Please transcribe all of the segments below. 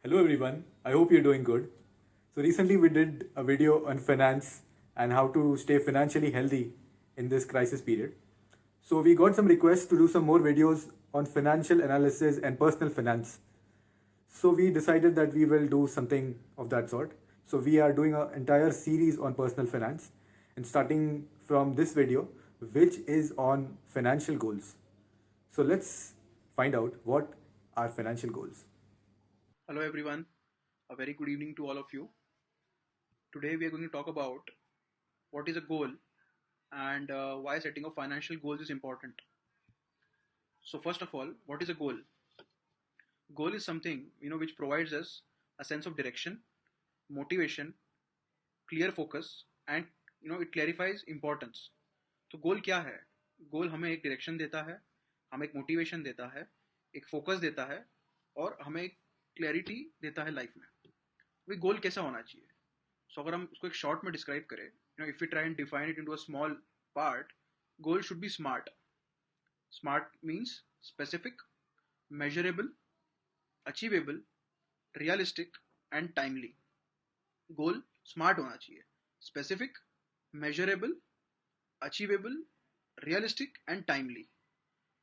Hello everyone, I hope you're doing good. So recently we did a video on finance and how to stay financially healthy in this crisis period. So we got some requests to do some more videos on financial analysis and personal finance. So we decided that we will do something of that sort. So we are doing an entire series on personal finance and starting from this video, which is on financial goals. So let's find out what are financial goals. Hello everyone, a very good evening to all of you. Today we are going to talk about what is a goal and why setting of financial goals is important. So first of all, what is a goal? Goal is something which provides us a sense of direction, motivation, clear focus and it clarifies importance. तो गोल क्या है? गोल हमें एक direction देता है, हमें एक motivation देता है, एक फोकस देता है और हमें एक क्लैरिटी देता है लाइफ में. भाई गोल कैसा होना चाहिए? सो अगर हम उसको एक शॉर्ट में डिस्क्राइब करें, if you try and define it into a small part, goal should be smart. Smart means specific, measurable, achievable, realistic and timely. Goal smart होना चाहिए, specific, measurable, achievable, realistic and timely.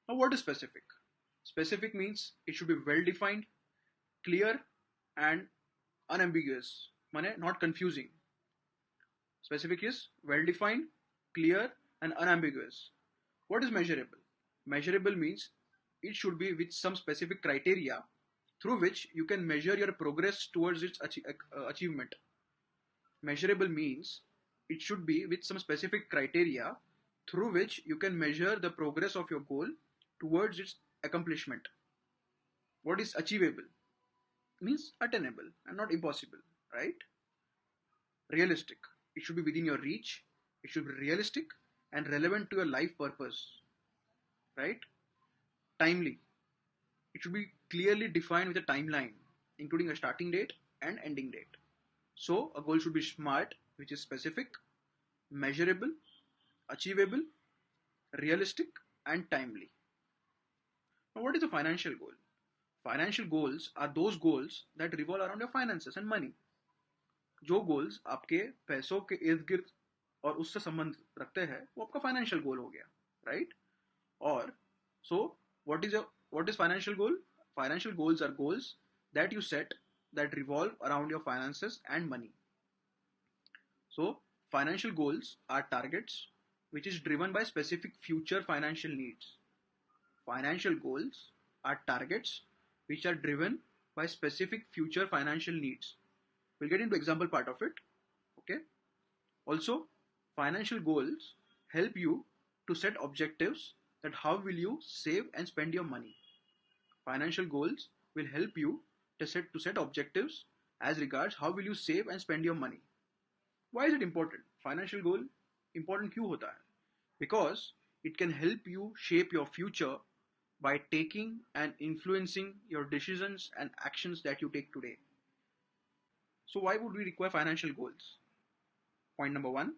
Now what is specific? Specific means it should be well defined, clear and unambiguous, माने not confusing. Specific is well defined, clear, and unambiguous. What is measurable? Measurable means it should be with some specific criteria through which you can measure your progress towards its achievement. Measurable means it should be with some specific criteria through which you can measure the progress of your goal towards its accomplishment. What is achievable? Means attainable and not impossible, right? Realistic. It should be within your reach. It should be realistic and relevant to your life purpose, right? Timely. It should be clearly defined with a timeline, including a starting date and ending date. So, a goal should be SMART, which is specific, measurable, achievable, realistic, and timely. Now, what is a financial goal? Financial goals are those goals that revolve around your finances and money. जो goals आपके पैसों के इर्द गिर्द और उससे संबंध रखते हैं वो आपका फाइनेंशियल गोल हो गया, राइट? और so what is financial goal? Financial goals are goals that you set that revolve around your finances and money. So financial goals are targets which is driven by specific future financial needs. Financial goals are targets which are driven by specific future financial needs. We'll get into example part of it. Okay. Also, financial goals help you to set objectives that how will you save and spend your money. Financial goals will help you to set objectives as regards how will you save and spend your money. Why is it important? Financial goal important क्यों होता है? Because it can help you shape your future by taking and influencing your decisions and actions that you take today. So why would we require financial goals? Point number one,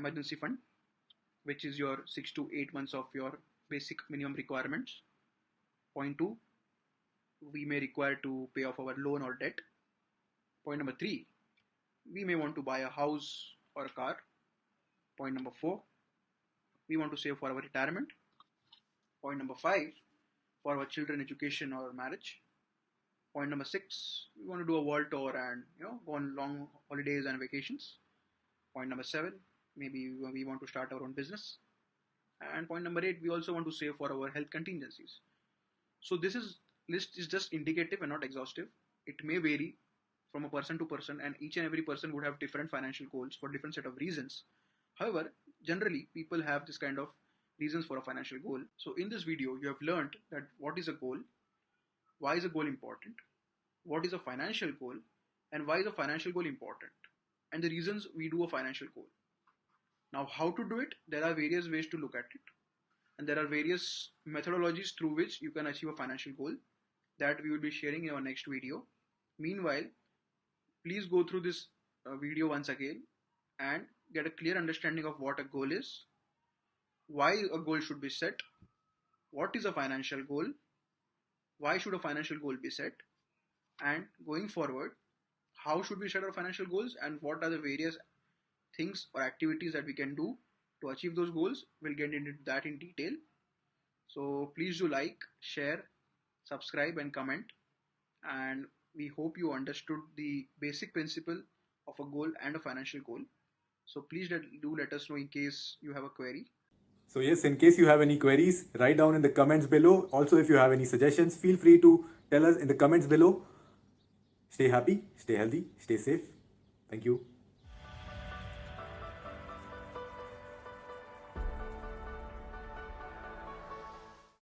emergency fund, which is your 6 to 8 months of your basic minimum requirements. Point two, we may require to pay off our loan or debt. Point number three, we may want to buy a house or a car. Point number four, we want to save for our retirement. Point number five, for our children education or marriage. Point number six, we want to do a world tour and go on long holidays and vacations. Point number seven, maybe we want to start our own business. And point number eight, we also want to save for our health contingencies. So this list is just indicative and not exhaustive. It may vary from a person to person, and each and every person would have different financial goals for different set of reasons. However, generally people have this kind of reasons for a financial goal. So in this video, you have learned that what is a goal, why is a goal important, what is a financial goal, and why is a financial goal important, and the reasons we do a financial goal. Now, how to do it? There are various ways to look at it, and there are various methodologies through which you can achieve a financial goal that we will be sharing in our next video. Meanwhile, please go through this video once again and get a clear understanding of what a goal is, why a goal should be set, what is a financial goal, why should a financial goal be set, And going forward, how should we set our financial goals and what are the various things or activities that we can do to achieve those goals. We'll get into that in detail. So please do like, share, subscribe, and comment. And we hope you understood the basic principle of a goal and a financial goal. So please do let us know in case you have a query. So yes, in case you have any queries, write down in the comments below. Also, if you have any suggestions, feel free to tell us in the comments below. Stay happy, stay healthy, stay safe. Thank you.